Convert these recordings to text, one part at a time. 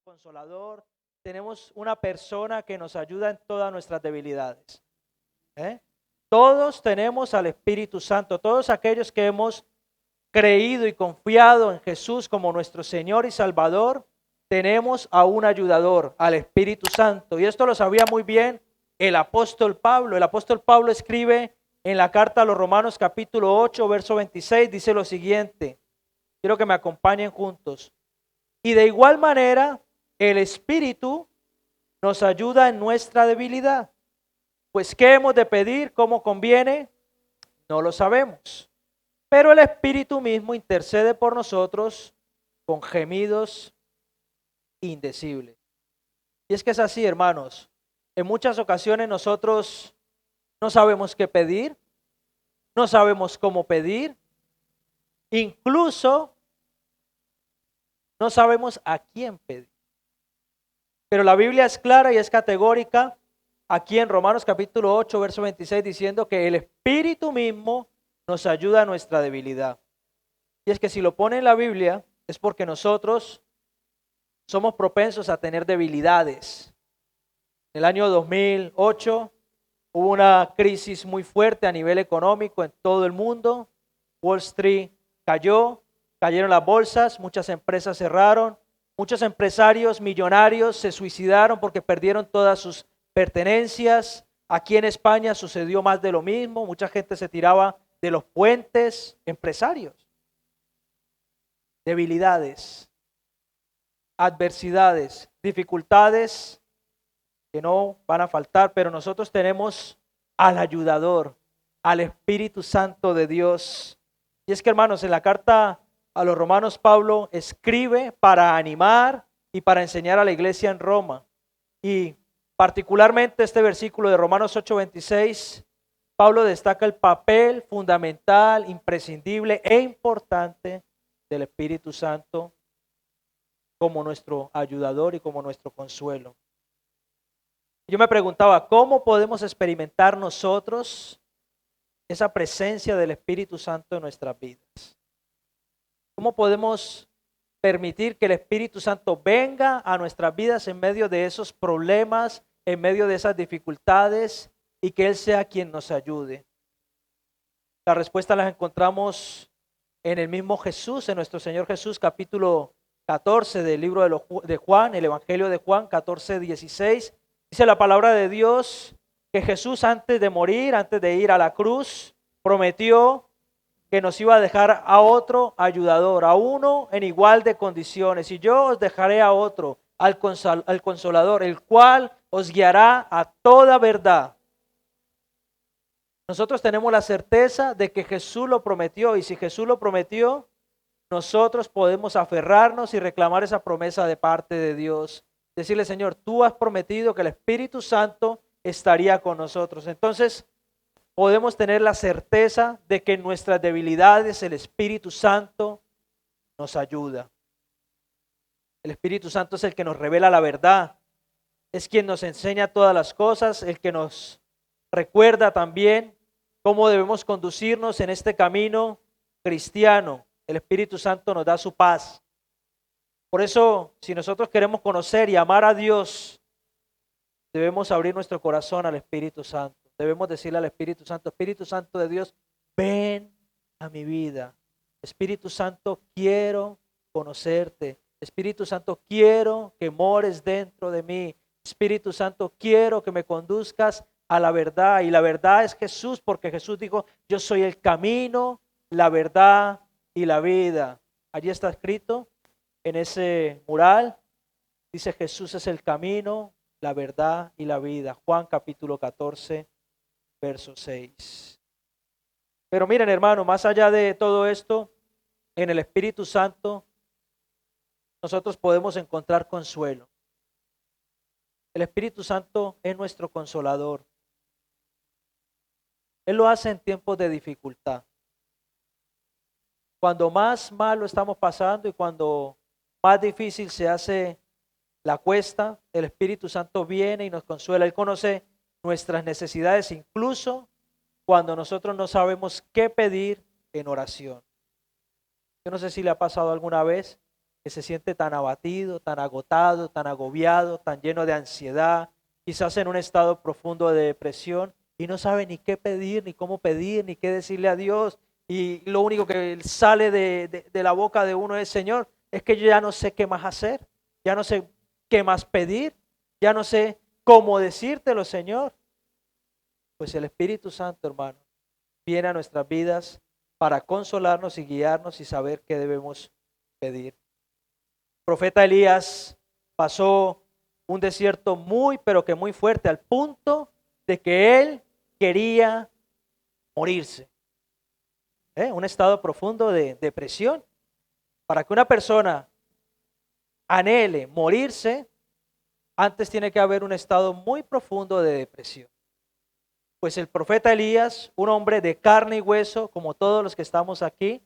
consolador, tenemos una persona que nos ayuda en todas nuestras debilidades. Todos tenemos al Espíritu Santo, todos aquellos que hemos creído y confiado en Jesús como nuestro Señor y Salvador, tenemos a un ayudador, al Espíritu Santo. Y esto lo sabía muy bien el apóstol Pablo. El apóstol Pablo escribe en la carta a los Romanos capítulo 8, verso 26, dice lo siguiente. Quiero que me acompañen juntos. Y de igual manera, el Espíritu nos ayuda en nuestra debilidad. Pues, ¿qué hemos de pedir? ¿Cómo conviene? No lo sabemos. Pero el Espíritu mismo intercede por nosotros con gemidos indecibles. Y es que es así, hermanos. En muchas ocasiones nosotros no sabemos qué pedir, no sabemos cómo pedir, incluso no sabemos a quién pedir. Pero la Biblia es clara y es categórica aquí en Romanos capítulo 8, verso 26, diciendo que el Espíritu mismo nos ayuda a nuestra debilidad. Y es que si lo pone en la Biblia es porque nosotros somos propensos a tener debilidades. En el año 2008 hubo una crisis muy fuerte a nivel económico en todo el mundo. Wall Street cayeron las bolsas, muchas empresas cerraron, muchos empresarios millonarios se suicidaron porque perdieron todas sus pertenencias. Aquí en España sucedió más de lo mismo, mucha gente se tiraba de los puentes, empresarios. Debilidades, adversidades, dificultades que no van a faltar, pero nosotros tenemos al ayudador, al Espíritu Santo de Dios. Y es que, hermanos, en la carta a los Romanos, Pablo escribe para animar y para enseñar a la iglesia en Roma. Y particularmente este versículo de Romanos 8:26, Pablo destaca el papel fundamental, imprescindible e importante del Espíritu Santo como nuestro ayudador y como nuestro consuelo. Yo me preguntaba, ¿cómo podemos experimentar nosotros esa presencia del Espíritu Santo en nuestras vidas? ¿Cómo podemos permitir que el Espíritu Santo venga a nuestras vidas en medio de esos problemas, en medio de esas dificultades y que Él sea quien nos ayude? La respuesta la encontramos en el mismo Jesús, en nuestro Señor Jesús, capítulo 14 del libro de Juan, el Evangelio de Juan, 14:16. Dice la palabra de Dios que Jesús antes de morir, antes de ir a la cruz, prometió que nos iba a dejar a otro ayudador, a uno en igual de condiciones. Y yo os dejaré a otro, al Consolador, el cual os guiará a toda verdad. Nosotros tenemos la certeza de que Jesús lo prometió, y si Jesús lo prometió, nosotros podemos aferrarnos y reclamar esa promesa de parte de Dios. Decirle, Señor, tú has prometido que el Espíritu Santo estaría con nosotros. Entonces, podemos tener la certeza de que en nuestras debilidades el Espíritu Santo nos ayuda. El Espíritu Santo es el que nos revela la verdad, es quien nos enseña todas las cosas, el que nos recuerda también cómo debemos conducirnos en este camino cristiano. El Espíritu Santo nos da su paz. Por eso, si nosotros queremos conocer y amar a Dios, debemos abrir nuestro corazón al Espíritu Santo. Debemos decirle al Espíritu Santo de Dios, ven a mi vida. Espíritu Santo, quiero conocerte. Espíritu Santo, quiero que mores dentro de mí. Espíritu Santo, quiero que me conduzcas a la verdad. Y la verdad es Jesús, porque Jesús dijo, yo soy el camino, la verdad y la vida. Allí está escrito en ese mural, dice Jesús es el camino, la verdad y la vida. Juan capítulo 14, verso 6. Pero miren, hermano, más allá de todo esto, en el Espíritu Santo nosotros podemos encontrar consuelo. El Espíritu Santo es nuestro consolador. Él lo hace en tiempos de dificultad. Cuando más mal lo estamos pasando y cuando más difícil se hace la cuesta, el Espíritu Santo viene y nos consuela. Él conoce nuestras necesidades, incluso cuando nosotros no sabemos qué pedir en oración. Yo no sé si le ha pasado alguna vez que se siente tan abatido, tan agotado, tan agobiado, tan lleno de ansiedad, quizás en un estado profundo de depresión y no sabe ni qué pedir, ni cómo pedir, ni qué decirle a Dios. Y lo único que sale de la boca de uno es: Señor, es que yo ya no sé qué más hacer, ya no sé qué más pedir, ya no sé cómo decírtelo, Señor. Pues el Espíritu Santo, hermano, viene a nuestras vidas para consolarnos y guiarnos y saber qué debemos pedir. El profeta Elías pasó un desierto muy, pero que muy fuerte, al punto de que él quería morirse. Un estado profundo de depresión. Para que una persona anhele morirse, antes tiene que haber un estado muy profundo de depresión. Pues el profeta Elías, un hombre de carne y hueso, como todos los que estamos aquí,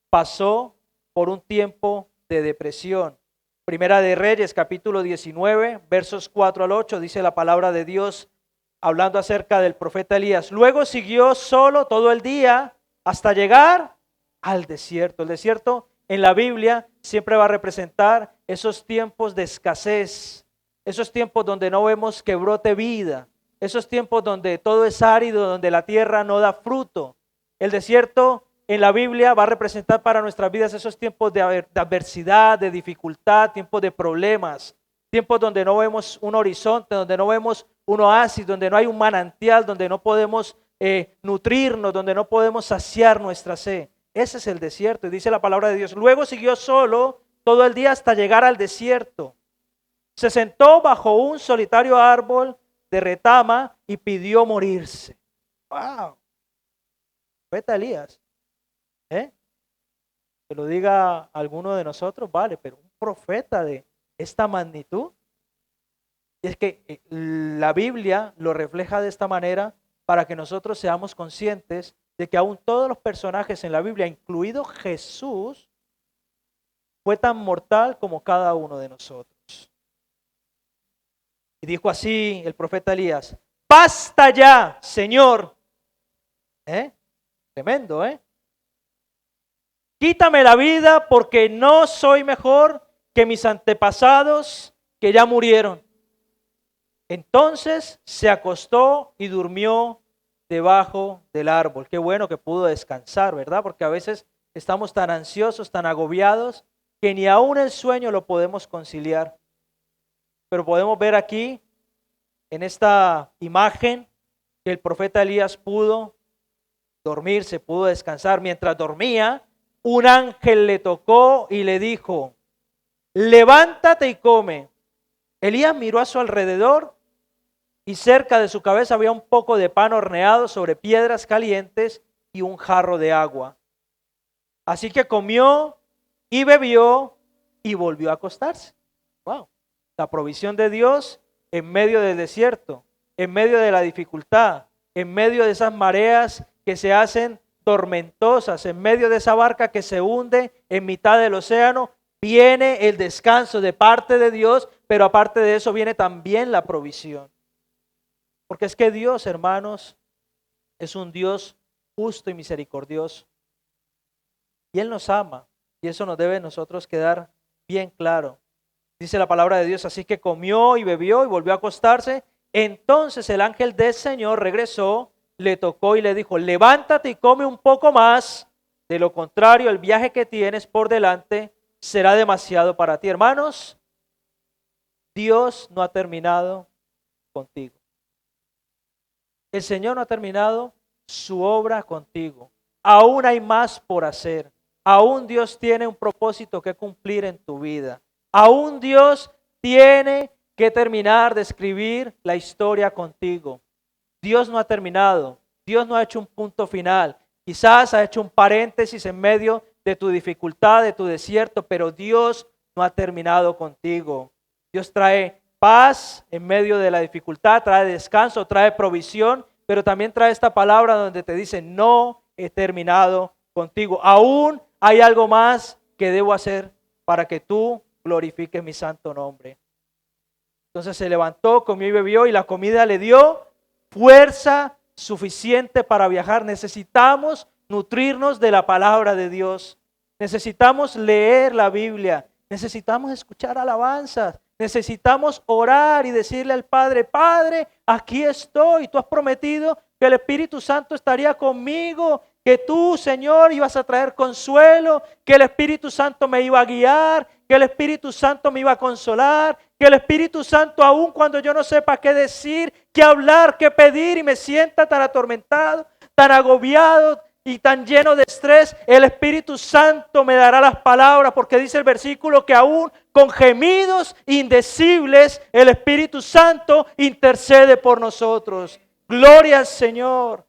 pasó por un tiempo de depresión. Primera de Reyes, capítulo 19, versos 4 al 8, dice la palabra de Dios, hablando acerca del profeta Elías. Luego siguió solo todo el día hasta llegar al desierto. El desierto en la Biblia siempre va a representar esos tiempos de escasez, esos tiempos donde no vemos que brote vida, esos tiempos donde todo es árido, donde la tierra no da fruto. El desierto en la Biblia va a representar para nuestras vidas esos tiempos de adversidad, de dificultad, tiempos de problemas, tiempos donde no vemos un horizonte, donde no vemos un oasis, donde no hay un manantial, donde no podemos nutrirnos, donde no podemos saciar nuestra sed. Ese es el desierto, y dice la palabra de Dios. Luego siguió solo todo el día hasta llegar al desierto. Se sentó bajo un solitario árbol de retama y pidió morirse. ¡Wow! Profeta Elías. Que lo diga alguno de nosotros, vale, pero un profeta de esta magnitud. Y es que la Biblia lo refleja de esta manera para que nosotros seamos conscientes de que aún todos los personajes en la Biblia, incluido Jesús, fue tan mortal como cada uno de nosotros. Y dijo así el profeta Elías: basta ya, Señor. Tremendo, quítame la vida porque no soy mejor que mis antepasados que ya murieron. Entonces se acostó y durmió debajo del árbol. Qué bueno que pudo descansar, ¿verdad? Porque a veces estamos tan ansiosos, tan agobiados, que ni aún el sueño lo podemos conciliar. Pero podemos ver aquí, en esta imagen, que el profeta Elías pudo dormirse, pudo descansar. Mientras dormía, un ángel le tocó y le dijo: levántate y come. Elías miró a su alrededor y cerca de su cabeza había un poco de pan horneado sobre piedras calientes y un jarro de agua. Así que comió y bebió y volvió a acostarse. Wow, la provisión de Dios en medio del desierto, en medio de la dificultad, en medio de esas mareas que se hacen tormentosas, en medio de esa barca que se hunde en mitad del océano, viene el descanso de parte de Dios, pero aparte de eso viene también la provisión. Porque es que Dios, hermanos, es un Dios justo y misericordioso. Y Él nos ama, y eso nos debe a nosotros quedar bien claro. Dice la palabra de Dios: así que comió y bebió y volvió a acostarse. Entonces el ángel del Señor regresó, le tocó y le dijo: levántate y come un poco más, de lo contrario el viaje que tienes por delante será demasiado para ti. Hermanos, Dios no ha terminado contigo. El Señor no ha terminado su obra contigo. Aún hay más por hacer. Aún Dios tiene un propósito que cumplir en tu vida. Aún Dios tiene que terminar de escribir la historia contigo. Dios no ha terminado. Dios no ha hecho un punto final. Quizás ha hecho un paréntesis en medio de tu dificultad, de tu desierto, pero Dios no ha terminado contigo. Dios trae paz en medio de la dificultad, trae descanso, trae provisión, pero también trae esta palabra donde te dice: no he terminado contigo. Aún hay algo más que debo hacer para que tú glorifiques mi santo nombre. Entonces se levantó, comió y bebió, y la comida le dio fuerza suficiente para viajar. Necesitamos nutrirnos de la palabra de Dios. Necesitamos leer la Biblia. Necesitamos escuchar alabanzas. Necesitamos orar y decirle al Padre, Padre, aquí estoy. Tú has prometido que el Espíritu Santo estaría conmigo, que tú, Señor, ibas a traer consuelo, que el Espíritu Santo me iba a guiar, que el Espíritu Santo me iba a consolar, que el Espíritu Santo, aun cuando yo no sepa qué decir, qué hablar, qué pedir y me sienta tan atormentado, tan agobiado y tan lleno de estrés, el Espíritu Santo me dará las palabras, porque dice el versículo que aún con gemidos indecibles el Espíritu Santo intercede por nosotros. Gloria al Señor.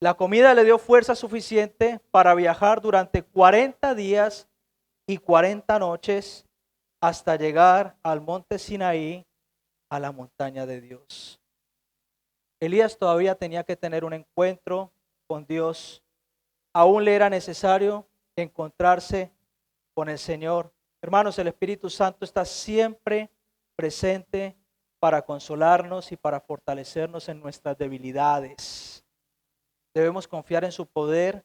La comida le dio fuerza suficiente para viajar durante 40 días y 40 noches hasta llegar al monte Sinaí, a la montaña de Dios. Elías todavía tenía que tener un encuentro con Dios. Aún le era necesario encontrarse con el Señor. Hermanos, el Espíritu Santo está siempre presente para consolarnos y para fortalecernos en nuestras debilidades. Debemos confiar en su poder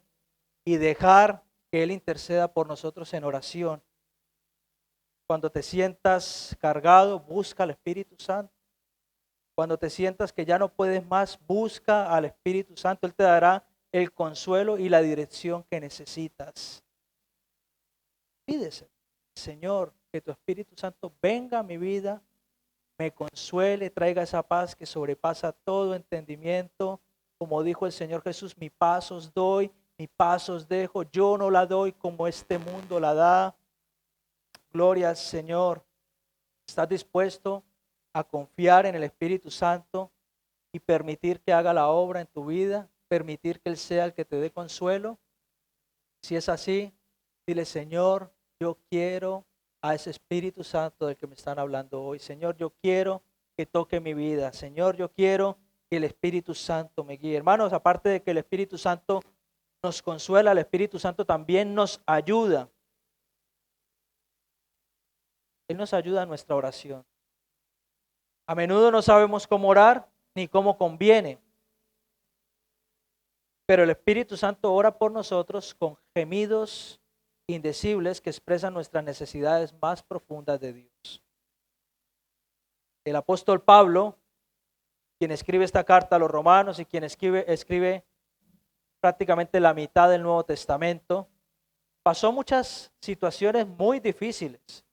y dejar que Él interceda por nosotros en oración. Cuando te sientas cargado, busca al Espíritu Santo. Cuando te sientas que ya no puedes más, busca al Espíritu Santo. Él te dará el consuelo y la dirección que necesitas. Pídese, Señor, que tu Espíritu Santo venga a mi vida, me consuele, traiga esa paz que sobrepasa todo entendimiento. Como dijo el Señor Jesús, mi paz os doy, mi paz os dejo. Yo no la doy como este mundo la da. Gloria al Señor. ¿Estás dispuesto a confiar en el Espíritu Santo y permitir que haga la obra en tu vida? Permitir que Él sea el que te dé consuelo. Si es así, dile, Señor, yo quiero a ese Espíritu Santo del que me están hablando hoy. Señor, yo quiero que toque mi vida. Señor, yo quiero que el Espíritu Santo me guíe. Hermanos, aparte de que el Espíritu Santo nos consuela, el Espíritu Santo también nos ayuda. Él nos ayuda en nuestra oración. A menudo no sabemos cómo orar ni cómo conviene, pero el Espíritu Santo ora por nosotros con gemidos indecibles que expresan nuestras necesidades más profundas de Dios. El apóstol Pablo, quien escribe esta carta a los romanos y quien escribe prácticamente la mitad del Nuevo Testamento, pasó muchas situaciones muy difíciles,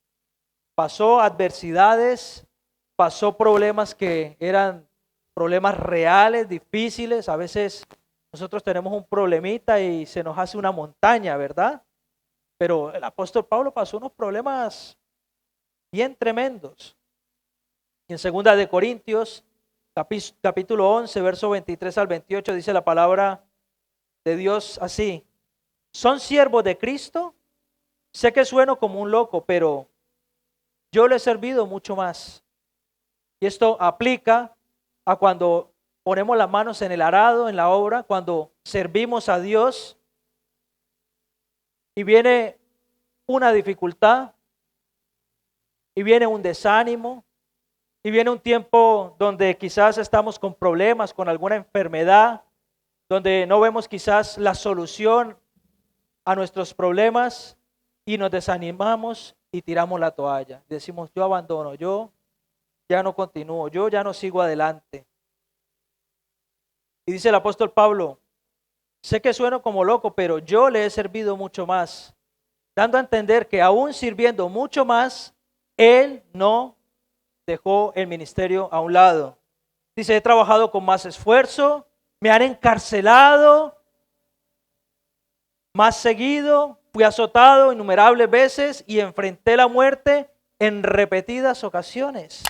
pasó adversidades, pasó problemas que eran problemas reales, difíciles. A veces nosotros tenemos un problemita y se nos hace una montaña, ¿verdad? Pero el apóstol Pablo pasó unos problemas bien tremendos. Y en 2 de Corintios, capítulo 11, verso 23 al 28, dice la palabra de Dios así: ¿son siervos de Cristo? Sé que sueno como un loco, pero yo le he servido mucho más. Y esto aplica a cuando ponemos las manos en el arado, en la obra, cuando servimos a Dios y viene una dificultad, y viene un desánimo, y viene un tiempo donde quizás estamos con problemas, con alguna enfermedad, donde no vemos quizás la solución a nuestros problemas y nos desanimamos y tiramos la toalla. Decimos, yo abandono, yo ya no continúo, yo ya no sigo adelante. Y dice el apóstol Pablo, sé que sueno como loco, pero yo le he servido mucho más, dando a entender que aún sirviendo mucho más, él no dejó el ministerio a un lado. Dice, he trabajado con más esfuerzo, me han encarcelado más seguido, fui azotado innumerables veces y enfrenté la muerte en repetidas ocasiones.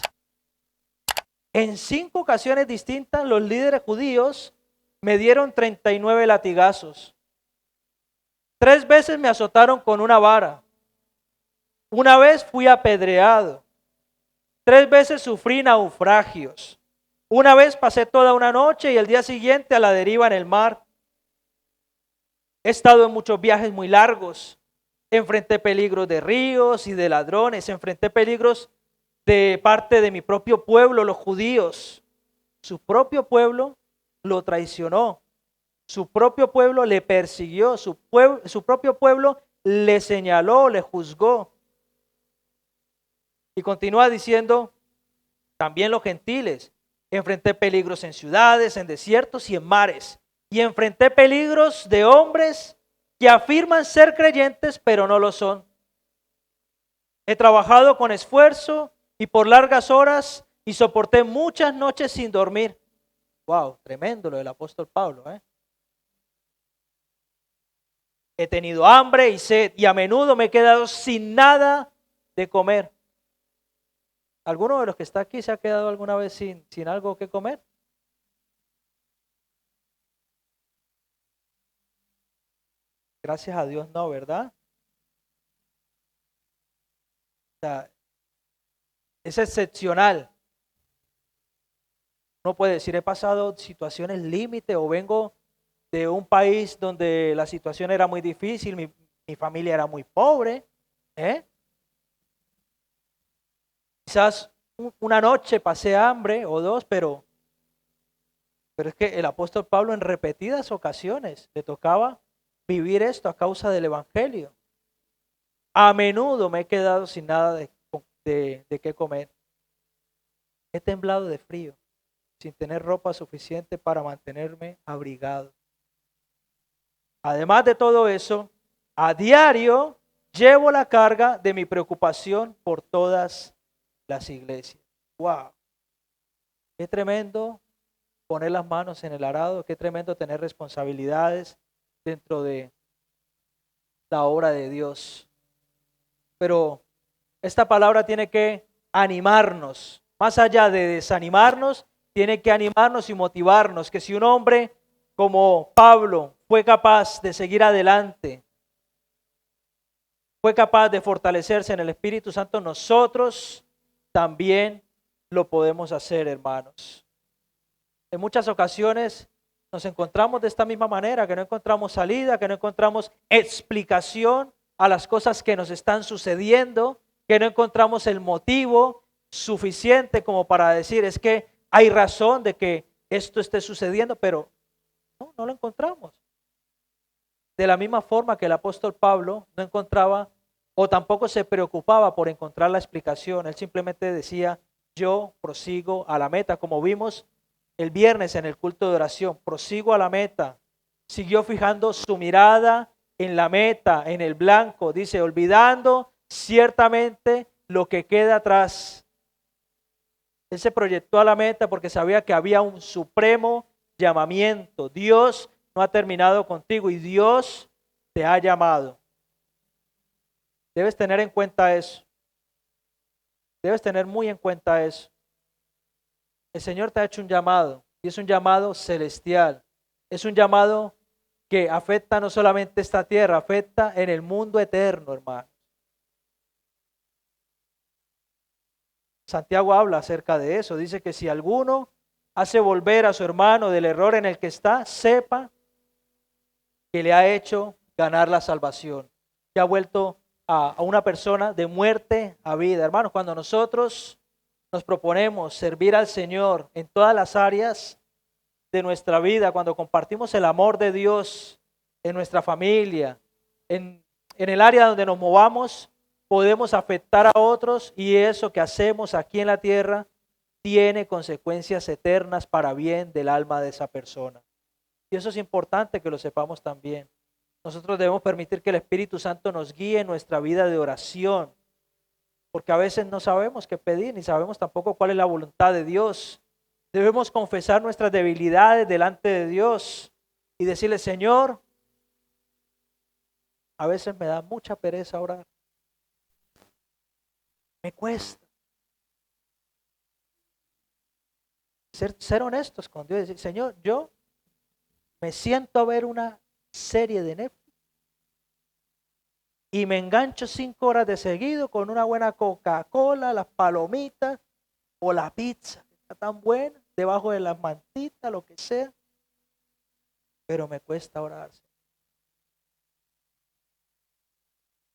En 5 ocasiones distintas, los líderes judíos me dieron 39 latigazos. 3 veces me azotaron con una vara. Una vez fui apedreado. 3 veces sufrí naufragios. Una vez pasé toda una noche y el día siguiente a la deriva en el mar. He estado en muchos viajes muy largos. Enfrenté peligros de ríos y de ladrones. Enfrenté peligros de parte de mi propio pueblo, los judíos. Su propio pueblo lo traicionó. Su propio pueblo le persiguió, su propio pueblo le señaló, le juzgó. Y continúa diciendo, también los gentiles. Enfrenté peligros en ciudades, en desiertos y en mares. Y enfrenté peligros de hombres que afirman ser creyentes, pero no lo son. He trabajado con esfuerzo y por largas horas y soporté muchas noches sin dormir. Wow, tremendo lo del apóstol Pablo, ¿eh? He tenido hambre y sed y a menudo me he quedado sin nada de comer. ¿Alguno de los que está aquí se ha quedado alguna vez sin algo que comer? Gracias a Dios no, ¿verdad? O sea, es excepcional. Uno puede decir, he pasado situaciones límite o vengo de un país donde la situación era muy difícil, mi familia era muy pobre, ¿eh? Quizás una noche pasé hambre o dos, pero es que el apóstol Pablo en repetidas ocasiones le tocaba vivir esto a causa del evangelio. A menudo me he quedado sin nada de qué comer. He temblado de frío, sin tener ropa suficiente para mantenerme abrigado. Además de todo eso, a diario llevo la carga de mi preocupación por todas las iglesias. ¡Wow! Qué tremendo poner las manos en el arado, qué tremendo tener responsabilidades dentro de la obra de Dios. Pero esta palabra tiene que animarnos, más allá de desanimarnos, tiene que animarnos y motivarnos, que si un hombre como Pablo fue capaz de seguir adelante, fue capaz de fortalecerse en el Espíritu Santo, nosotros también lo podemos hacer, hermanos. En muchas ocasiones nos encontramos de esta misma manera, que no encontramos salida, que no encontramos explicación a las cosas que nos están sucediendo, que no encontramos el motivo suficiente como para decir, es que hay razón de que esto esté sucediendo, pero no lo encontramos. De la misma forma que el apóstol Pablo no encontraba o tampoco se preocupaba por encontrar la explicación, él simplemente decía, yo prosigo a la meta, como vimos el viernes en el culto de oración, prosigo a la meta. Siguió fijando su mirada en la meta, en el blanco, dice, olvidando ciertamente lo que queda atrás. Él se proyectó a la meta porque sabía que había un supremo llamamiento. Dios no ha terminado contigo y Dios te ha llamado. Debes tener en cuenta eso. Debes tener muy en cuenta eso. El Señor te ha hecho un llamado y es un llamado celestial. Es un llamado que afecta no solamente esta tierra, afecta en el mundo eterno, hermano. Santiago habla acerca de eso. Dice que si alguno hace volver a su hermano del error en el que está, sepa que le ha hecho ganar la salvación, que ha vuelto a una persona de muerte a vida. Hermanos, cuando nosotros nos proponemos servir al Señor en todas las áreas de nuestra vida, cuando compartimos el amor de Dios en nuestra familia, en el área donde nos movamos, podemos afectar a otros y eso que hacemos aquí en la tierra tiene consecuencias eternas para bien del alma de esa persona. Y eso es importante que lo sepamos también. Nosotros debemos permitir que el Espíritu Santo nos guíe en nuestra vida de oración, porque a veces no sabemos qué pedir, ni sabemos tampoco cuál es la voluntad de Dios. Debemos confesar nuestras debilidades delante de Dios y decirle, Señor, a veces me da mucha pereza orar. Me cuesta. Ser honestos con Dios y decir, Señor, yo me siento a ver una serie de Netflix y me engancho 5 horas de seguido con una buena Coca-Cola, las palomitas o la pizza, que está tan buena, debajo de las mantitas, lo que sea, pero me cuesta orar.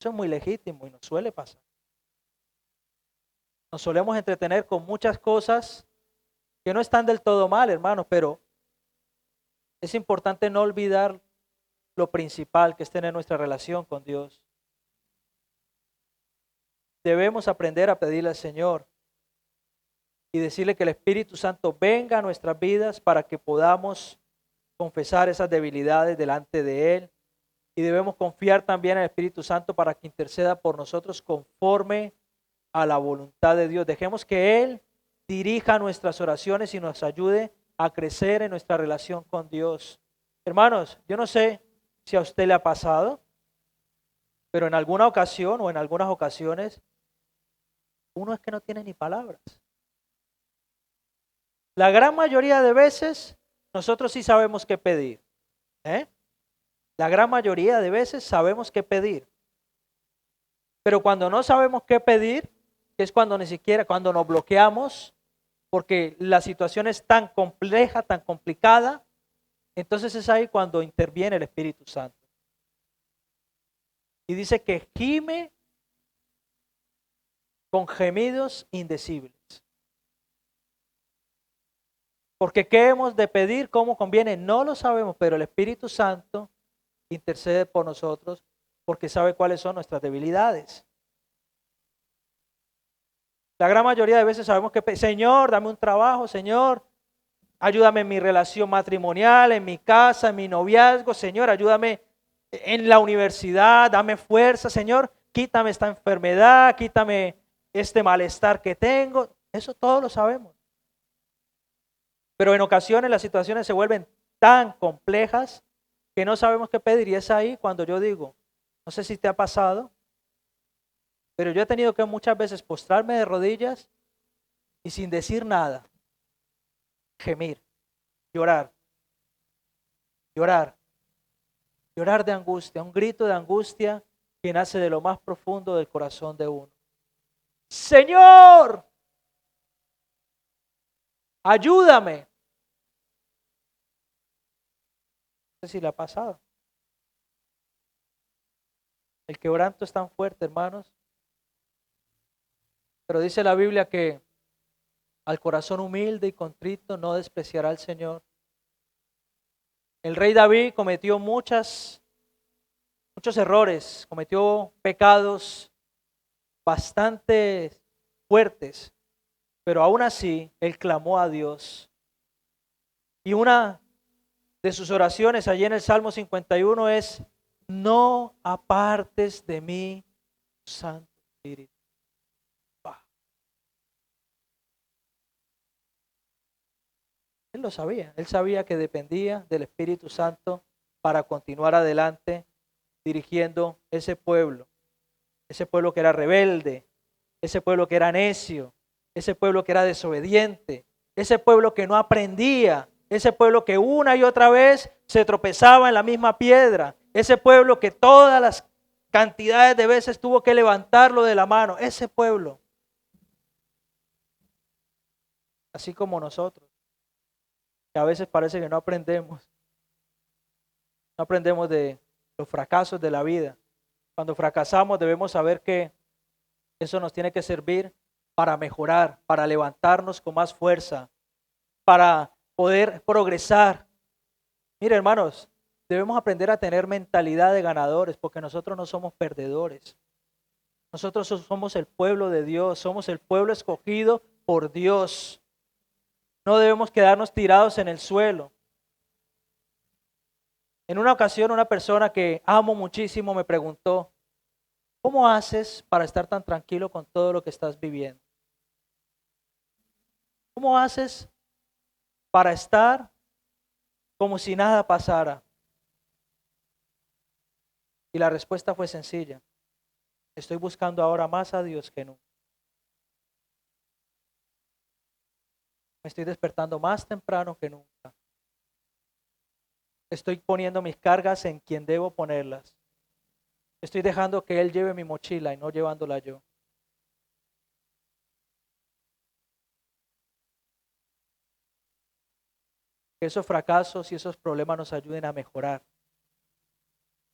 Eso es muy legítimo y nos suele pasar. Nos solemos entretener con muchas cosas que no están del todo mal, hermanos, pero Es importante no olvidar lo principal, que es tener nuestra relación con Dios. Debemos aprender a pedirle al Señor y decirle que el Espíritu Santo venga a nuestras vidas para que podamos confesar esas debilidades delante de Él. Y debemos confiar también en el Espíritu Santo para que interceda por nosotros conforme a la voluntad de Dios. Dejemos que Él dirija nuestras oraciones y nos ayude a crecer en nuestra relación con Dios. Hermanos, yo no sé si a usted le ha pasado, pero en alguna ocasión o en algunas ocasiones, uno es que no tiene ni palabras. La gran mayoría de veces, nosotros sí sabemos qué pedir. La gran mayoría de veces sabemos qué pedir. Pero cuando no sabemos qué pedir, que es cuando ni siquiera, cuando nos bloqueamos, porque la situación es tan compleja, tan complicada, entonces es ahí cuando interviene el Espíritu Santo. Y dice que gime con gemidos indecibles. Porque qué hemos de pedir, cómo conviene, no lo sabemos, pero el Espíritu Santo intercede por nosotros porque sabe cuáles son nuestras debilidades. La gran mayoría de veces sabemos que, Señor, dame un trabajo, Señor, ayúdame en mi relación matrimonial, en mi casa, en mi noviazgo, Señor, ayúdame en la universidad, dame fuerza, Señor, quítame esta enfermedad, quítame este malestar que tengo. Eso todo lo sabemos. Pero en ocasiones las situaciones se vuelven tan complejas que no sabemos qué pedir. Y es ahí cuando yo digo, no sé si te ha pasado, pero yo he tenido que muchas veces postrarme de rodillas y sin decir nada, gemir, llorar, llorar, llorar de angustia, un grito de angustia que nace de lo más profundo del corazón de uno. Señor, ayúdame. No sé si le ha pasado. El quebranto es tan fuerte, hermanos. Pero dice la Biblia que al corazón humilde y contrito no despreciará el Señor. El rey David cometió muchos errores, cometió pecados bastante fuertes, pero aún así él clamó a Dios. Y una de sus oraciones allí en el Salmo 51 es: no apartes de mí tu Santo Espíritu. Él lo sabía, él sabía que dependía del Espíritu Santo para continuar adelante dirigiendo ese pueblo que era rebelde, ese pueblo que era necio, ese pueblo que era desobediente, ese pueblo que no aprendía, ese pueblo que una y otra vez se tropezaba en la misma piedra, ese pueblo que todas las cantidades de veces tuvo que levantarlo de la mano, ese pueblo, así como nosotros, que a veces parece que no aprendemos de los fracasos de la vida. Cuando fracasamos debemos saber que eso nos tiene que servir para mejorar, para levantarnos con más fuerza, para poder progresar. Mire, hermanos, debemos aprender a tener mentalidad de ganadores porque nosotros no somos perdedores. Nosotros somos el pueblo de Dios, somos el pueblo escogido por Dios. No debemos quedarnos tirados en el suelo. En una ocasión, una persona que amo muchísimo me preguntó: ¿cómo haces para estar tan tranquilo con todo lo que estás viviendo? ¿Cómo haces para estar como si nada pasara? Y la respuesta fue sencilla: estoy buscando ahora más a Dios que nunca. Me estoy despertando más temprano que nunca. Estoy poniendo mis cargas en quien debo ponerlas. Estoy dejando que Él lleve mi mochila y no llevándola yo. Que esos fracasos y esos problemas nos ayuden a mejorar.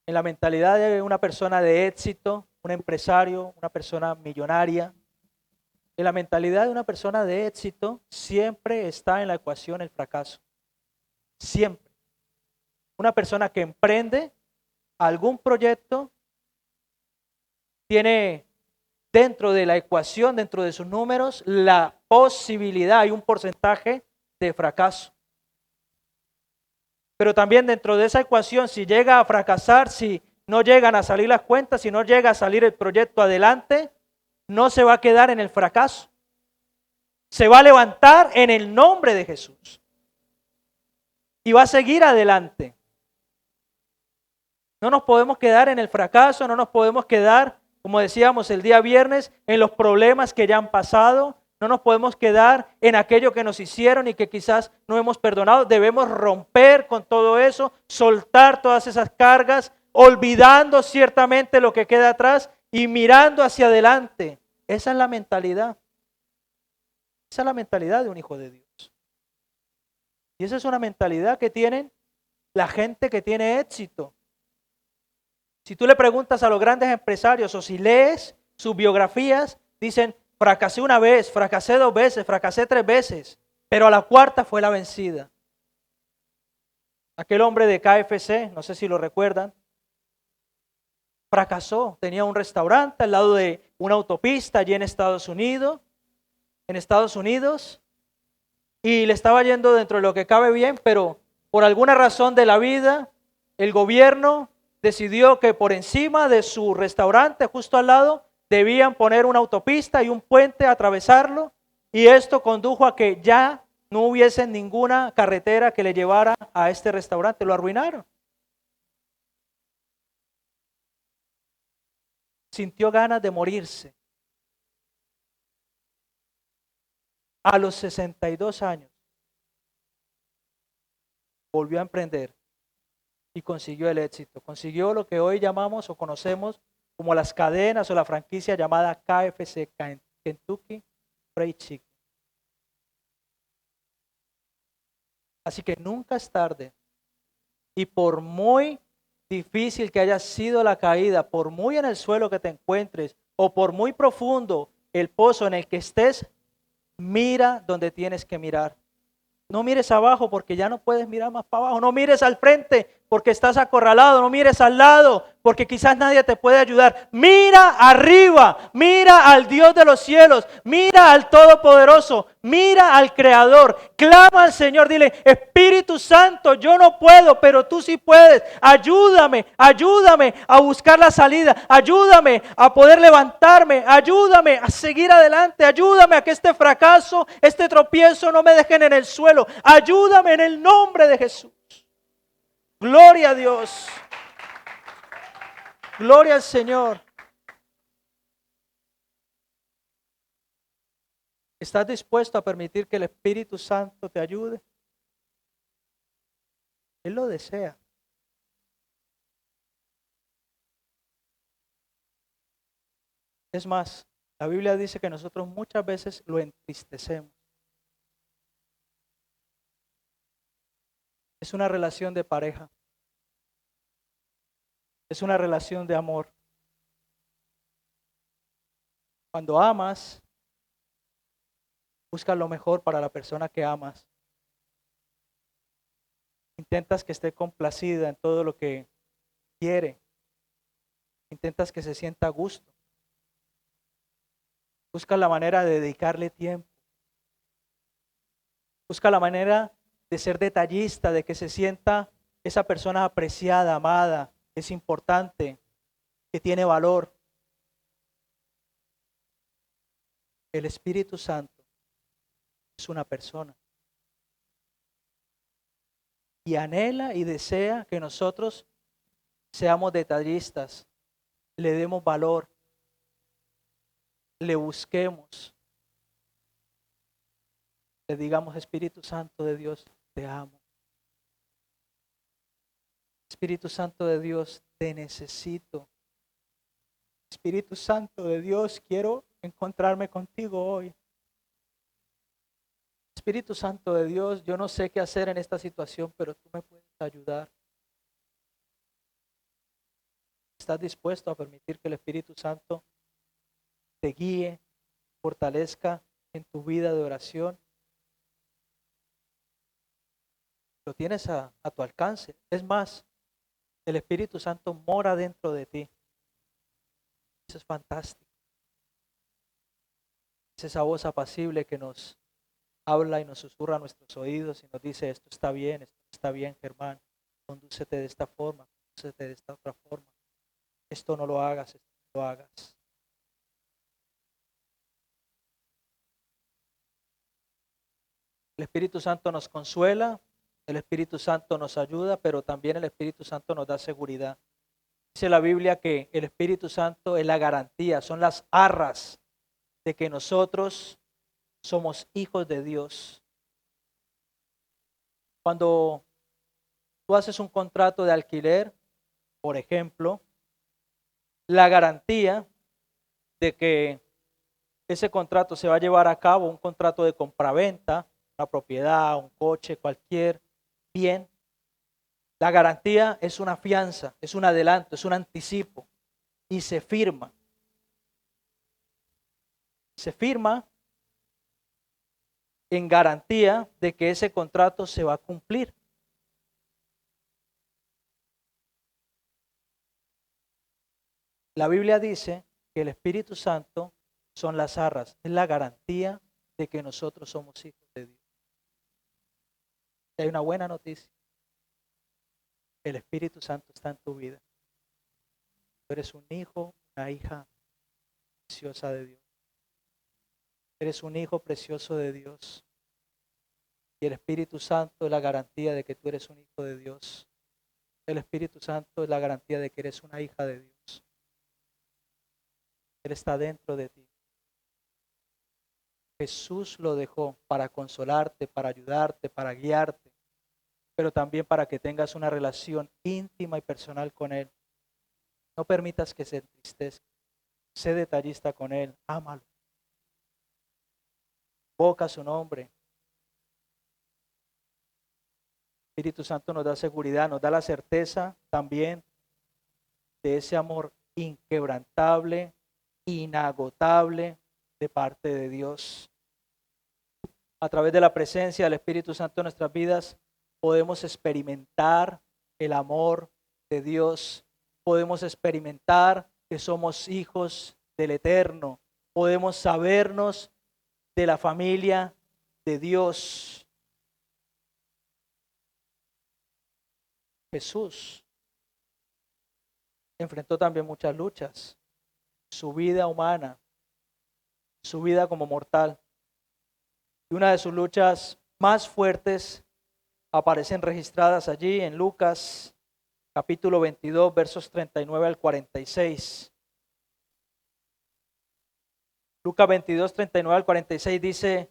En la mentalidad de una persona de éxito, un empresario, una persona millonaria, en la mentalidad de una persona de éxito siempre está en la ecuación el fracaso. Siempre. Una persona que emprende algún proyecto tiene dentro de la ecuación, dentro de sus números, la posibilidad y un porcentaje de fracaso. Pero también dentro de esa ecuación, si llega a fracasar, si no llegan a salir las cuentas, si no llega a salir el proyecto adelante, no se va a quedar en el fracaso. Se va a levantar en el nombre de Jesús. Y va a seguir adelante. No nos podemos quedar en el fracaso, no nos podemos quedar, como decíamos el día viernes, en los problemas que ya han pasado. No nos podemos quedar en aquello que nos hicieron y que quizás no hemos perdonado. Debemos romper con todo eso, soltar todas esas cargas, olvidando ciertamente lo que queda atrás y mirando hacia adelante. Esa es la mentalidad. Esa es la mentalidad de un hijo de Dios. Y esa es una mentalidad que tienen la gente que tiene éxito. Si tú le preguntas a los grandes empresarios o si lees sus biografías, dicen, fracasé una vez, fracasé 2 veces, fracasé 3 veces, pero a la cuarta fue la vencida. Aquel hombre de KFC, no sé si lo recuerdan, fracasó, tenía un restaurante al lado de una autopista allí en Estados Unidos, y le estaba yendo dentro de lo que cabe bien, pero por alguna razón de la vida, el gobierno decidió que por encima de su restaurante, justo al lado, debían poner una autopista y un puente, atravesarlo, y esto condujo a que ya no hubiese ninguna carretera que le llevara a este restaurante. Lo arruinaron. Sintió ganas de morirse. A los 62 años volvió a emprender y consiguió el éxito. Consiguió lo que hoy llamamos o conocemos como las cadenas o la franquicia llamada KFC, Kentucky Fried Chicken. Así que nunca es tarde. Y por muy difícil que haya sido la caída, por muy en el suelo que te encuentres o por muy profundo el pozo en el que estés, mira donde tienes que mirar. No mires abajo porque ya no puedes mirar más para abajo. No mires al frente porque estás acorralado. No mires al lado porque quizás nadie te puede ayudar. Mira arriba. Mira al Dios de los cielos. Mira al Todopoderoso. Mira al Creador. Clama al Señor. Dile, Espíritu Santo, yo no puedo, pero tú sí puedes. Ayúdame, ayúdame a buscar la salida. Ayúdame a poder levantarme. Ayúdame a seguir adelante. Ayúdame a que este fracaso, este tropiezo no me dejen en el suelo. Ayúdame en el nombre de Jesús. Gloria a Dios. Gloria al Señor. ¿Estás dispuesto a permitir que el Espíritu Santo te ayude? Él lo desea. Es más, la Biblia dice que nosotros muchas veces lo entristecemos. Es una relación de pareja. Es una relación de amor. Cuando amas, buscas lo mejor para la persona que amas. Intentas que esté complacida en todo lo que quiere. Intentas que se sienta a gusto. Busca la manera de dedicarle tiempo. Busca la manera de ser detallista, de que se sienta esa persona apreciada, amada, es importante, que tiene valor. El Espíritu Santo es una persona. Y anhela y desea que nosotros seamos detallistas, le demos valor, le busquemos, le digamos, Espíritu Santo de Dios, te amo. Espíritu Santo de Dios, te necesito. Espíritu Santo de Dios, quiero encontrarme contigo hoy. Espíritu Santo de Dios, yo no sé qué hacer en esta situación, pero tú me puedes ayudar. ¿Estás dispuesto a permitir que el Espíritu Santo te guíe, fortalezca en tu vida de oración? Lo tienes a tu alcance. Es más, el Espíritu Santo mora dentro de ti. Eso es fantástico. Es esa voz apacible que nos habla y nos susurra a nuestros oídos y nos dice, esto está bien, Germán, condúcete de esta forma, condúcete de esta otra forma. Esto no lo hagas, esto no lo hagas. El Espíritu Santo nos consuela, el Espíritu Santo nos ayuda, pero también el Espíritu Santo nos da seguridad. Dice la Biblia que el Espíritu Santo es la garantía, son las arras de que nosotros somos hijos de Dios. Cuando tú haces un contrato de alquiler, por ejemplo, la garantía de que ese contrato se va a llevar a cabo, un contrato de compraventa, una propiedad, un coche, cualquier bien, la garantía es una fianza, es un adelanto, es un anticipo y se firma. Se firma en garantía de que ese contrato se va a cumplir. La Biblia dice que el Espíritu Santo son las arras, es la garantía de que nosotros somos hijos de Dios. Y hay una buena noticia. El Espíritu Santo está en tu vida. Tú eres un hijo, una hija preciosa de Dios. Eres un hijo precioso de Dios. Y el Espíritu Santo es la garantía de que tú eres un hijo de Dios. El Espíritu Santo es la garantía de que eres una hija de Dios. Él está dentro de ti. Jesús lo dejó para consolarte, para ayudarte, para guiarte, pero también para que tengas una relación íntima y personal con Él. No permitas que se entristezca. Sé detallista con Él. Ámalo. Invoca su nombre. Espíritu Santo nos da seguridad, nos da la certeza también de ese amor inquebrantable, inagotable de parte de Dios. A través de la presencia del Espíritu Santo en nuestras vidas podemos experimentar el amor de Dios, podemos experimentar que somos hijos del Eterno, podemos sabernos de la familia de Dios. Jesús enfrentó también muchas luchas, su vida humana, su vida como mortal. Y una de sus luchas más fuertes aparecen registradas allí en Lucas capítulo 22, versos 39 al 46. Lucas 22, 39 al 46 dice,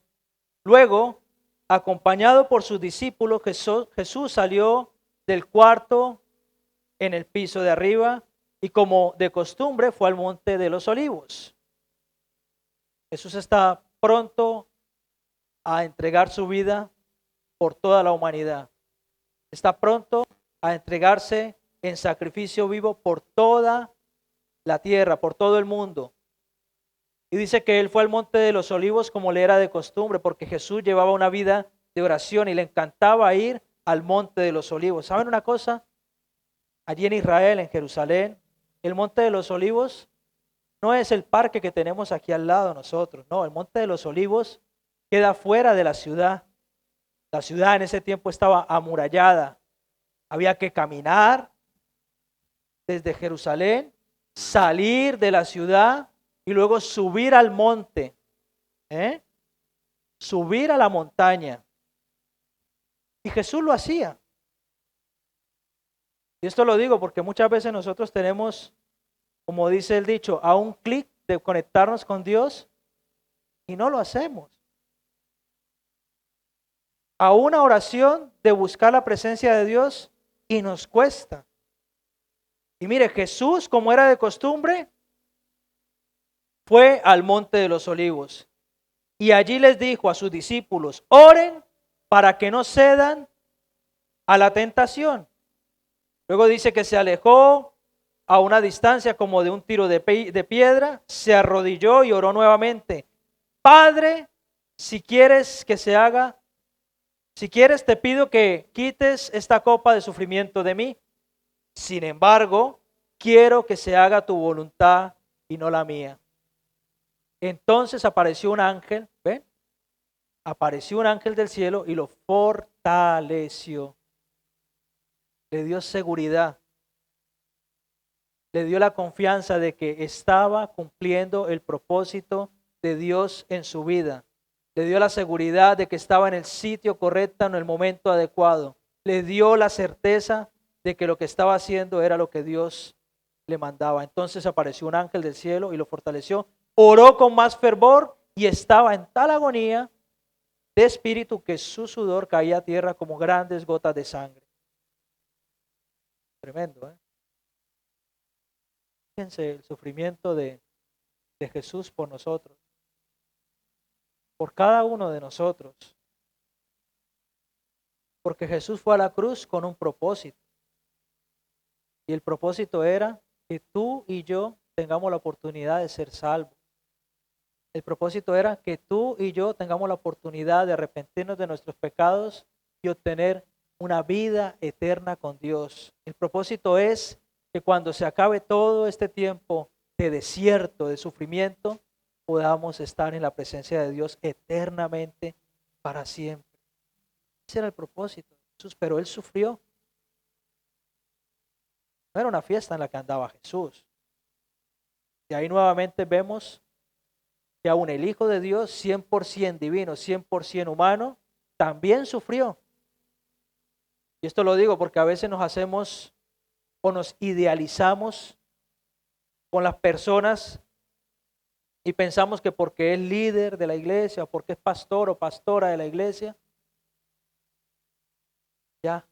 luego, acompañado por sus discípulos, Jesús salió del cuarto en el piso de arriba y como de costumbre fue al monte de los olivos. Jesús está pronto a entregar su vida por toda la humanidad. Está pronto a entregarse en sacrificio vivo por toda la tierra, por todo el mundo. Y dice que él fue al monte de los olivos como le era de costumbre, porque Jesús llevaba una vida de oración y le encantaba ir al monte de los olivos. ¿Saben una cosa? Allí en Israel, en Jerusalén, el monte de los olivos no es el parque que tenemos aquí al lado nosotros. No, el monte de los olivos queda fuera de la ciudad. La ciudad en ese tiempo estaba amurallada. Había que caminar desde Jerusalén, salir de la ciudad y luego subir al monte. Subir a la montaña. Y Jesús lo hacía. Y esto lo digo porque muchas veces nosotros tenemos, como dice el dicho, a un clic de conectarnos con Dios y no lo hacemos. A una oración de buscar la presencia de Dios y nos cuesta. Y mire, Jesús, como era de costumbre, fue al monte de los olivos y allí les dijo a sus discípulos, oren para que no cedan a la tentación. Luego dice que se alejó a una distancia como de un tiro de piedra, se arrodilló y oró nuevamente. Padre, si quieres que se haga, Si quieres, te pido que quites esta copa de sufrimiento de mí. Sin embargo, quiero que se haga tu voluntad y no la mía. Entonces apareció un ángel, ¿ven? Apareció un ángel del cielo y lo fortaleció. Le dio seguridad. Le dio la confianza de que estaba cumpliendo el propósito de Dios en su vida. Le dio la seguridad de que estaba en el sitio correcto en el momento adecuado. Le dio la certeza de que lo que estaba haciendo era lo que Dios le mandaba. Entonces apareció un ángel del cielo y lo fortaleció. Oró con más fervor y estaba en tal agonía de espíritu que su sudor caía a tierra como grandes gotas de sangre. Tremendo, ¿eh? Fíjense el sufrimiento de Jesús por nosotros, por cada uno de nosotros. Porque Jesús fue a la cruz con un propósito. Y el propósito era que tú y yo tengamos la oportunidad de ser salvos. El propósito era que tú y yo tengamos la oportunidad de arrepentirnos de nuestros pecados y obtener una vida eterna con Dios. El propósito es que cuando se acabe todo este tiempo de desierto, de sufrimiento, podamos estar en la presencia de Dios eternamente para siempre. Ese era el propósito de Jesús, pero Él sufrió. No era una fiesta en la que andaba Jesús. Y ahí nuevamente vemos que aún el Hijo de Dios, 100% divino, 100% humano, también sufrió. Y esto lo digo porque a veces nos hacemos o nos idealizamos con las personas y pensamos que porque es líder de la iglesia o porque es pastor o pastora de la iglesia, ya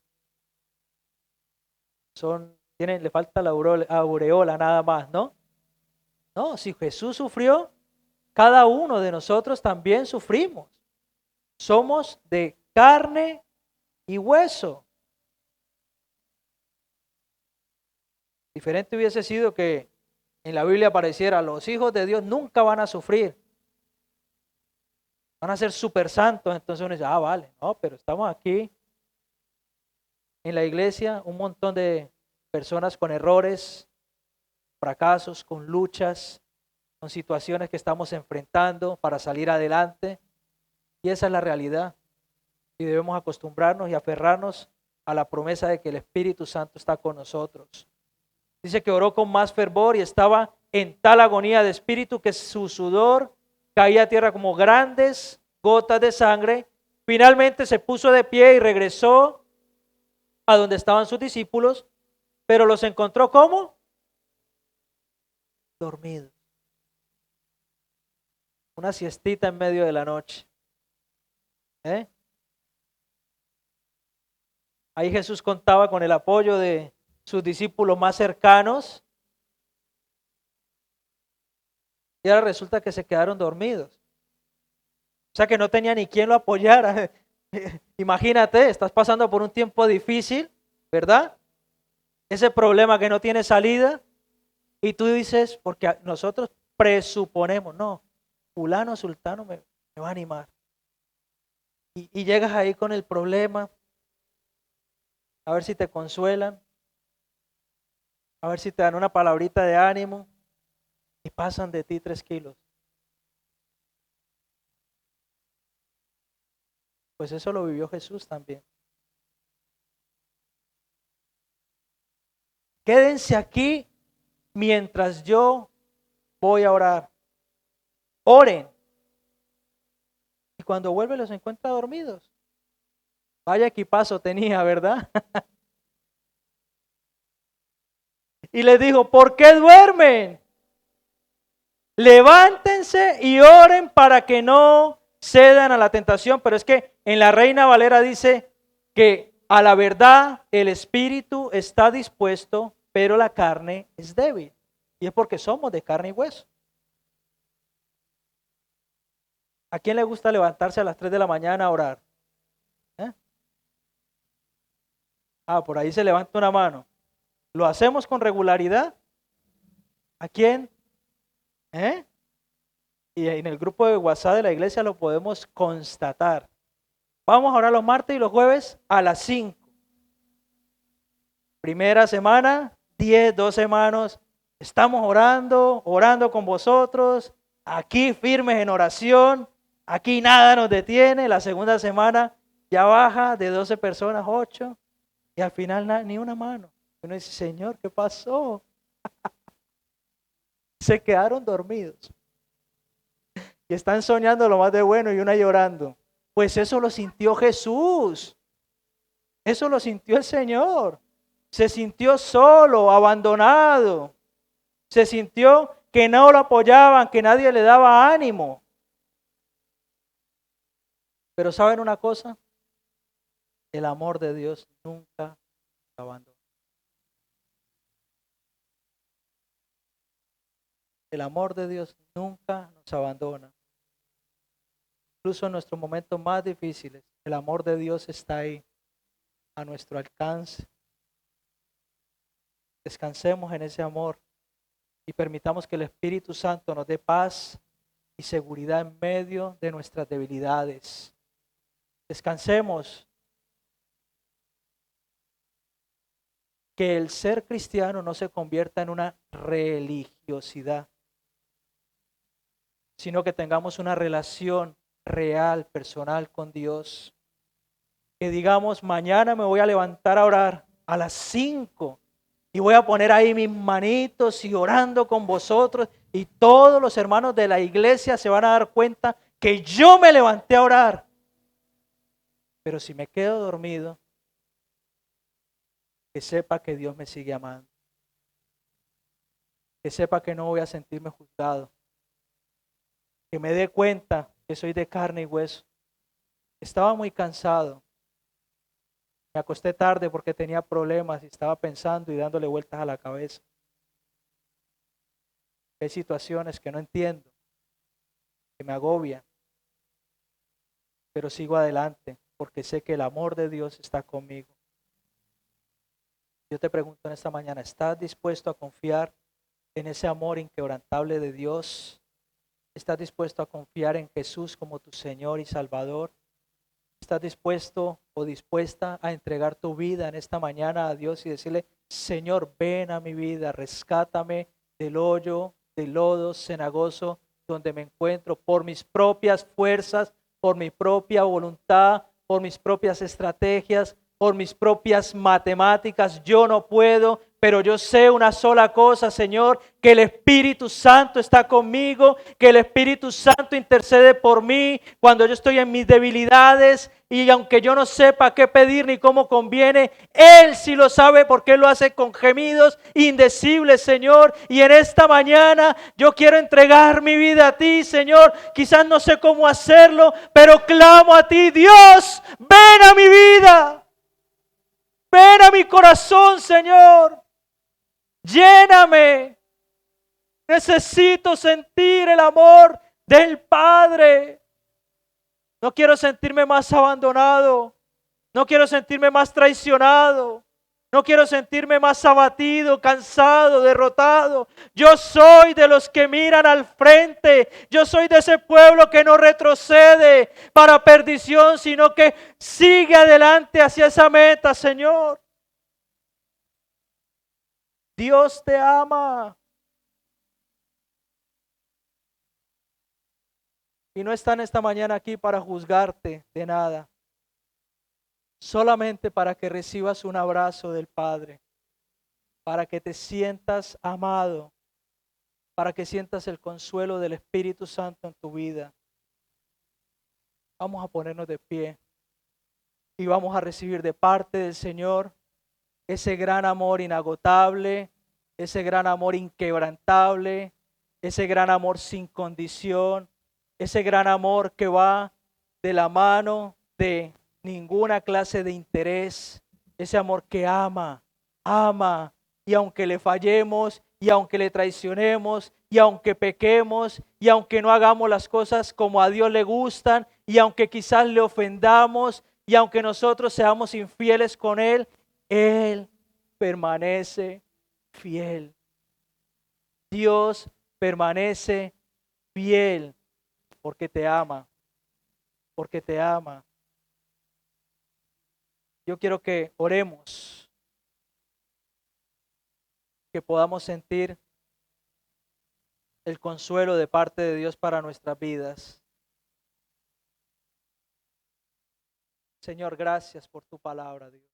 le falta la aureola nada más, ¿no? No, si Jesús sufrió, cada uno de nosotros también sufrimos. Somos de carne y hueso. Diferente hubiese sido que en la Biblia apareciera, los hijos de Dios nunca van a sufrir. Van a ser súper santos. Entonces uno dice, vale, no, pero estamos aquí en la iglesia, un montón de personas con errores, fracasos, con luchas, con situaciones que estamos enfrentando para salir adelante. Y esa es la realidad. Y debemos acostumbrarnos y aferrarnos a la promesa de que el Espíritu Santo está con nosotros. Dice que oró con más fervor y estaba en tal agonía de espíritu que su sudor caía a tierra como grandes gotas de sangre. Finalmente se puso de pie y regresó a donde estaban sus discípulos, pero los encontró ¿cómo? Dormidos. Una siestita en medio de la noche. Ahí Jesús contaba con el apoyo de sus discípulos más cercanos. Y ahora resulta que se quedaron dormidos. O sea que no tenía ni quien lo apoyara. Imagínate, estás pasando por un tiempo difícil, ¿verdad? Ese problema que no tiene salida. Y tú dices, porque nosotros presuponemos, no, fulano, sultano me va a animar. Y llegas ahí con el problema, a ver si te consuelan, a ver si te dan una palabrita de ánimo y pasan de ti 3 kilos. Pues eso lo vivió Jesús también. Quédense aquí mientras yo voy a orar. Oren. Y cuando vuelve los encuentra dormidos. Vaya equipazo tenía, ¿verdad? Y les dijo, ¿por qué duermen? Levántense y oren para que no cedan a la tentación. Pero es que en la Reina Valera dice que a la verdad el espíritu está dispuesto, pero la carne es débil. Y es porque somos de carne y hueso. ¿A quién le gusta levantarse a las 3 de la mañana a orar? Por ahí se levanta una mano. ¿Lo hacemos con regularidad? ¿A quién? Y en el grupo de WhatsApp de la iglesia lo podemos constatar. Vamos a orar los martes y los jueves a las 5. Primera semana, 10, 12 hermanos. Estamos orando con vosotros. Aquí firmes en oración. Aquí nada nos detiene. La segunda semana ya baja de 12 personas, 8. Y al final ni una mano. Uno dice, Señor, ¿qué pasó? Se quedaron dormidos. Y están soñando lo más de bueno y una llorando. Pues eso lo sintió Jesús. Eso lo sintió el Señor. Se sintió solo, abandonado. Se sintió que no lo apoyaban, que nadie le daba ánimo. Pero ¿saben una cosa? El amor de Dios nunca nos abandona. El amor de Dios nunca nos abandona. Incluso en nuestros momentos más difíciles, el amor de Dios está ahí, a nuestro alcance. Descansemos en ese amor y permitamos que el Espíritu Santo nos dé paz y seguridad en medio de nuestras debilidades. Descansemos. Que el ser cristiano no se convierta en una religiosidad, sino que tengamos una relación real, personal con Dios. Que digamos, mañana me voy a levantar a orar a las 5 y voy a poner ahí mis manitos y orando con vosotros, y todos los hermanos de la iglesia se van a dar cuenta que yo me levanté a orar. Pero si me quedo dormido, que sepa que Dios me sigue amando. Que sepa que no voy a sentirme juzgado. Que me dé cuenta que soy de carne y hueso. Estaba muy cansado. Me acosté tarde porque tenía problemas y estaba pensando y dándole vueltas a la cabeza. Hay situaciones que no entiendo, que me agobian, pero sigo adelante porque sé que el amor de Dios está conmigo. Yo te pregunto en esta mañana, ¿estás dispuesto a confiar en ese amor inquebrantable de Dios? ¿Estás dispuesto a confiar en Jesús como tu Señor y Salvador? ¿Estás dispuesto o dispuesta a entregar tu vida en esta mañana a Dios y decirle, Señor, ven a mi vida, rescátame del hoyo, del lodo cenagoso donde me encuentro por mis propias fuerzas, por mi propia voluntad, por mis propias estrategias, por mis propias matemáticas? Yo no puedo, pero yo sé una sola cosa, Señor, que el Espíritu Santo está conmigo, que el Espíritu Santo intercede por mí cuando yo estoy en mis debilidades, y aunque yo no sepa qué pedir ni cómo conviene, Él sí lo sabe porque Él lo hace con gemidos indecibles, Señor. Y en esta mañana yo quiero entregar mi vida a ti, Señor. Quizás no sé cómo hacerlo, pero clamo a ti, Dios, ven a mi vida. Ven a mi corazón, Señor. Lléname. Necesito sentir el amor del Padre. No quiero sentirme más abandonado. No quiero sentirme más traicionado. No quiero sentirme más abatido, cansado, derrotado. Yo soy de los que miran al frente. Yo soy de ese pueblo que no retrocede para perdición, sino que sigue adelante hacia esa meta, Señor. Dios te ama. Y no están esta mañana aquí para juzgarte de nada. Solamente para que recibas un abrazo del Padre. Para que te sientas amado. Para que sientas el consuelo del Espíritu Santo en tu vida. Vamos a ponernos de pie. Y vamos a recibir de parte del Señor ese gran amor inagotable. Ese gran amor inquebrantable. Ese gran amor sin condición. Ese gran amor que va de la mano de ninguna clase de interés. Ese amor que ama, ama. Y aunque le fallemos, y aunque le traicionemos, y aunque pequemos, y aunque no hagamos las cosas como a Dios le gustan, y aunque quizás le ofendamos, y aunque nosotros seamos infieles con Él, Él permanece fiel. Dios permanece fiel. Porque te ama, porque te ama. Yo quiero que oremos, que podamos sentir el consuelo de parte de Dios para nuestras vidas. Señor, gracias por tu palabra, Dios.